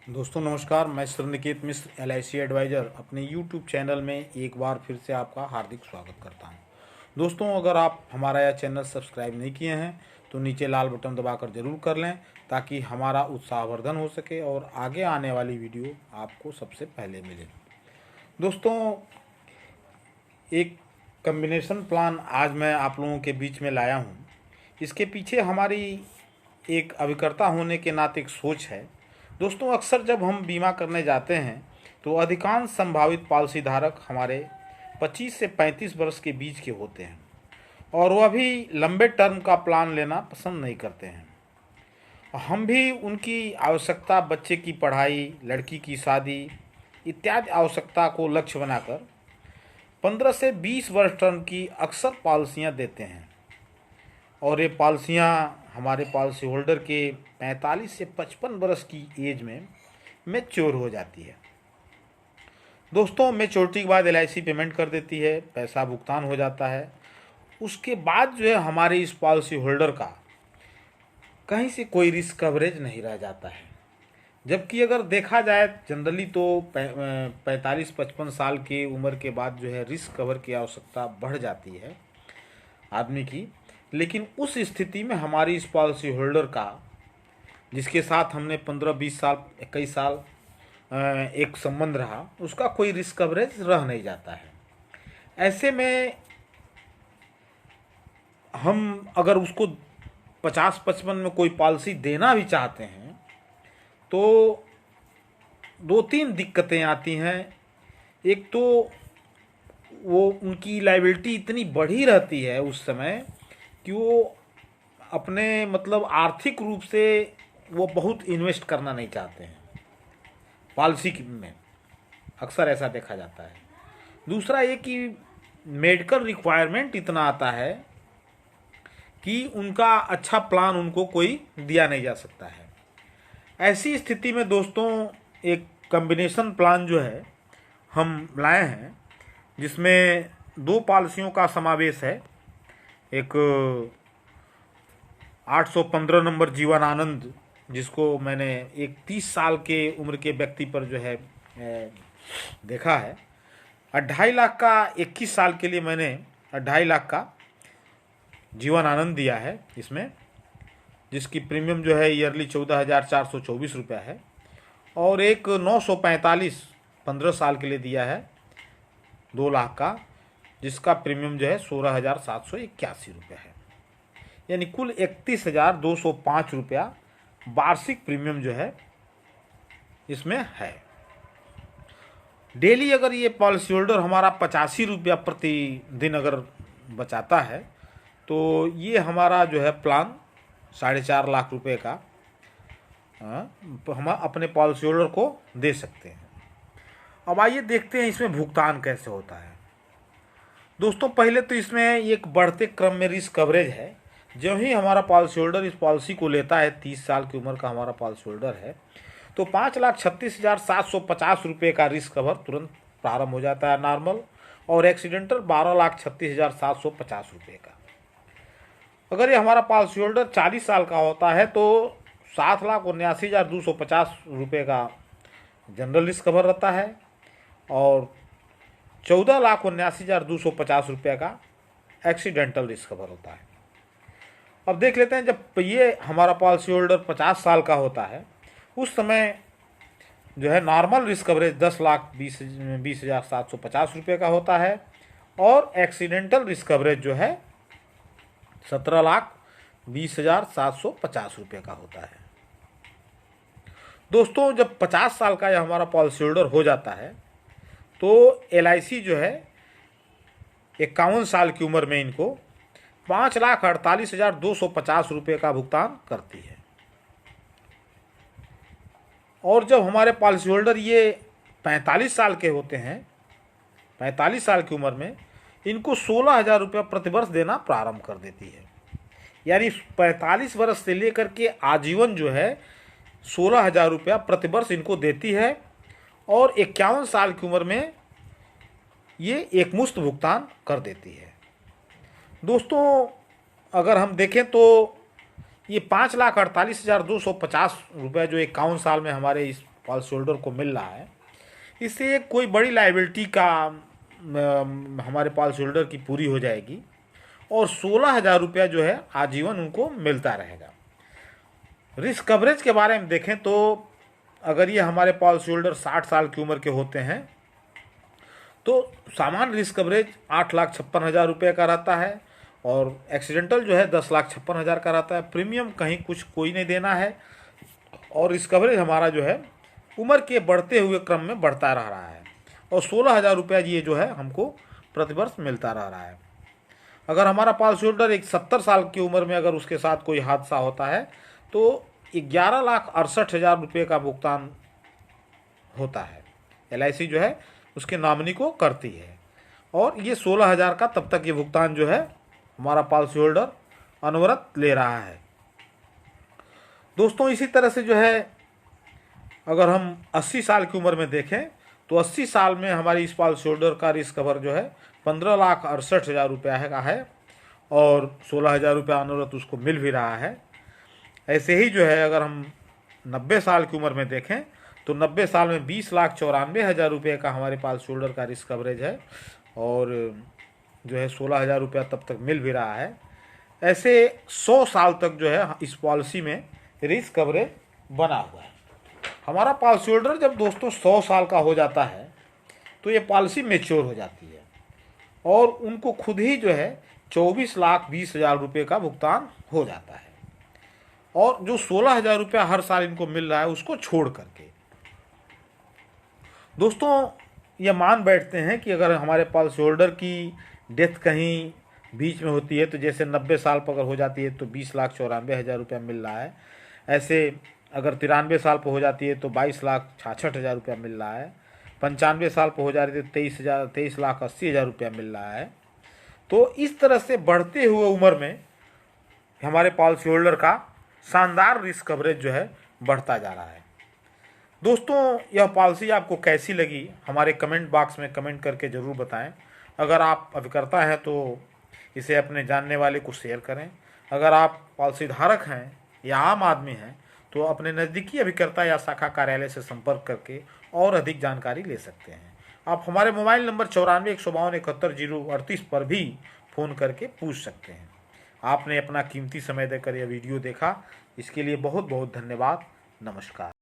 दोस्तों नमस्कार। मैं श्रीनिकेत मिश्र LIC एडवाइज़र अपने यूट्यूब चैनल में एक बार फिर से आपका हार्दिक स्वागत करता हूं। दोस्तों अगर आप हमारा यह चैनल सब्सक्राइब नहीं किए हैं तो नीचे लाल बटन दबाकर ज़रूर कर लें ताकि हमारा उत्साहवर्धन हो सके और आगे आने वाली वीडियो आपको सबसे पहले मिले। दोस्तों एक कम्बिनेशन प्लान आज मैं आप लोगों के बीच में लाया हूं। इसके पीछे हमारी एक अभिकर्ता होने के नाते एक सोच है। दोस्तों अक्सर जब हम बीमा करने जाते हैं तो अधिकांश संभावित पॉलिसी धारक हमारे 25 से 35 वर्ष के बीच के होते हैं और वह भी लंबे टर्म का प्लान लेना पसंद नहीं करते हैं। हम भी उनकी आवश्यकता, बच्चे की पढ़ाई, लड़की की शादी इत्यादि आवश्यकता को लक्ष्य बनाकर 15 से 20 वर्ष टर्म की अक्सर पॉलिसियां देते हैं और ये पॉलिसियां हमारे पॉलिसी होल्डर के 45 से 55 वर्ष की एज में मैच्योर हो जाती है। दोस्तों मैच्योरिटी के बाद LIC पेमेंट कर देती है, पैसा भुगतान हो जाता है। उसके बाद जो है हमारे इस पॉलिसी होल्डर का कहीं से कोई रिस्क कवरेज नहीं रह जाता है। जबकि अगर देखा जाए जनरली तो 45-55 साल की उम्र के बाद जो है रिस्क कवर की आवश्यकता बढ़ जाती है आदमी की। लेकिन उस स्थिति में हमारी इस पॉलिसी होल्डर का, जिसके साथ हमने 15-20 साल 21 साल एक संबंध रहा, उसका कोई रिस्क कवरेज रह नहीं जाता है। ऐसे में हम अगर उसको 50-55 में कोई पॉलिसी देना भी चाहते हैं तो 2-3 दिक्कतें आती हैं। एक तो वो उनकी लायबिलिटी इतनी बढ़ी रहती है उस समय कि वो अपने मतलब आर्थिक रूप से वो बहुत इन्वेस्ट करना नहीं चाहते हैं पॉलिसी में। अक्सर ऐसा देखा जाता है। दूसरा ये कि मेडिकल रिक्वायरमेंट इतना आता है कि उनका अच्छा प्लान उनको कोई दिया नहीं जा सकता है। ऐसी स्थिति में दोस्तों एक कम्बिनेशन प्लान जो है हम लाए हैं, जिसमें 2 पॉलिसियों का समावेश है। एक 815 नंबर जीवन आनंद, जिसको मैंने एक 30 साल के उम्र के व्यक्ति पर जो है देखा है। 2.5 लाख का 21 साल के लिए मैंने 2.5 लाख का जीवन आनंद दिया है इसमें, जिसकी प्रीमियम जो है ईयरली 14,424 रुपया है। और एक 945 15 साल के लिए दिया है 2 लाख का, जिसका प्रीमियम जो है 16,781 रुपया है। यानी कुल 31,205 रुपया वार्षिक प्रीमियम जो है इसमें है। डेली अगर ये पॉलिसी होल्डर हमारा 85 रुपया प्रतिदिन अगर बचाता है तो ये हमारा जो है प्लान 4.5 लाख रुपए का हम अपने पॉलिसी होल्डर को दे सकते हैं। अब आइए देखते हैं इसमें भुगतान कैसे होता है। दोस्तों पहले तो इसमें एक बढ़ते क्रम में रिस्क कवरेज है। जो ही हमारा पॉलिसी होल्डर इस पॉलिसी को लेता है, 30 साल की उम्र का हमारा पॉलिसी होल्डर है, तो 5,36,750 रुपये का रिस्क कवर तुरंत प्रारंभ हो जाता है नॉर्मल, और एक्सीडेंटल 12,36,750 रुपये का। अगर ये हमारा पॉलिसी होल्डर 40 साल का होता है तो 7,79,250 रुपये का जनरल रिस्क कवर रहता है और 14,79,250 रुपये का एक्सीडेंटल रिस्क कवर होता है। अब देख लेते हैं, जब ये हमारा पॉलिसी होल्डर 50 साल का होता है उस समय जो है नॉर्मल रिस्क कवरेज 10,20,750 रुपये का होता है और एक्सीडेंटल रिस्क कवरेज जो है 17,20,750 रुपये का होता है। दोस्तों जब 50 साल का यह हमारा पॉलिसी होल्डर हो जाता है तो LIC जो है 51 साल की उम्र में इनको 5,48,250 रुपये का भुगतान करती है। और जब हमारे पॉलिसी होल्डर ये 45 साल के होते हैं, 45 साल की उम्र में इनको 16,000 रुपये प्रतिवर्ष देना प्रारंभ कर देती है। यानी 45 वर्ष से लेकर के आजीवन जो है 16,000 रुपया प्रतिवर्ष इनको देती है और 51 साल की उम्र में ये एकमुश्त भुगतान कर देती है। दोस्तों अगर हम देखें तो ये 5,48,250 रुपये जो 51 साल में हमारे इस पॉलिसी होल्डर को मिल रहा है, इससे कोई बड़ी लायबिलिटी का हमारे पॉलिसी होल्डर की पूरी हो जाएगी और 16,000 रुपया जो है आजीवन उनको मिलता रहेगा। रिस्क कवरेज के बारे में देखें तो अगर ये हमारे पॉलिसी होल्डर 60 साल की उम्र के होते हैं तो सामान्य रिस्क कवरेज 8,56,000 रुपये का रहता है और एक्सीडेंटल जो है 10,56,000 का रहता है। प्रीमियम कहीं कुछ कोई नहीं देना है और रिस्क कवरेज हमारा जो है उम्र के बढ़ते हुए क्रम में बढ़ता रह रहा है और 16,000 रुपया ये जो है हमको प्रतिवर्ष मिलता रह रहा है। अगर हमारा पॉलिसी होल्डर एक 70 साल की उम्र में अगर उसके साथ कोई हादसा होता है तो 11,68,000 रुपये का भुगतान होता है। LIC जो है उसके नॉमिनी को करती है और ये 16,000 का तब तक ये भुगतान जो है हमारा पॉलिसी होल्डर अनवरत ले रहा है। दोस्तों इसी तरह से जो है अगर हम 80 साल की उम्र में देखें तो 80 साल में हमारी इस पॉलिसी होल्डर का रिस्क कवर जो है 15,68,000 रुपया का है और 16,000 रुपया अनवरत उसको मिल भी रहा है। ऐसे ही जो है अगर हम 90 साल की उम्र में देखें तो 90 साल में 20,94,000 रुपये का हमारे पॉलिसी होल्डर का रिस्क कवरेज है और जो है 16,000 रुपया तब तक मिल भी रहा है। ऐसे 100 साल तक जो है इस पॉलिसी में रिस्क कवरेज बना हुआ है। हमारा पॉलिसी होल्डर जब दोस्तों 100 साल का हो जाता है तो ये पॉलिसी मेच्योर हो जाती है और उनको खुद ही जो है 24,20,000 रुपये का भुगतान हो जाता है और जो 16,000 रुपया हर साल इनको मिल रहा है उसको छोड़ करके। दोस्तों ये मान बैठते हैं कि अगर हमारे पॉलिसी होल्डर की डेथ कहीं बीच में होती है तो जैसे 90 साल पर अगर हो जाती है तो 20,94,000 रुपया मिल रहा है। ऐसे अगर 93 साल पर हो जाती है तो 22,66,000 रुपया मिल रहा है। 95 साल पर हो जा रही है तो 23,80,000 रुपया मिल रहा है। तो इस तरह से बढ़ते हुए उम्र में हमारे पॉलिसी होल्डर का शानदार रिस्क कवरेज जो है बढ़ता जा रहा है। दोस्तों यह पॉलिसी आपको कैसी लगी हमारे कमेंट बॉक्स में कमेंट करके ज़रूर बताएं। अगर आप अभिकर्ता हैं तो इसे अपने जानने वाले को शेयर करें। अगर आप पॉलिसी धारक हैं या आम आदमी हैं तो अपने नज़दीकी अभिकर्ता या शाखा कार्यालय से संपर्क करके और अधिक जानकारी ले सकते हैं। आप हमारे मोबाइल नंबर 94,152,71,038 पर भी फ़ोन करके पूछ सकते हैं। आपने अपना कीमती समय देकर यह वीडियो देखा, इसके लिए बहुत बहुत धन्यवाद। नमस्कार।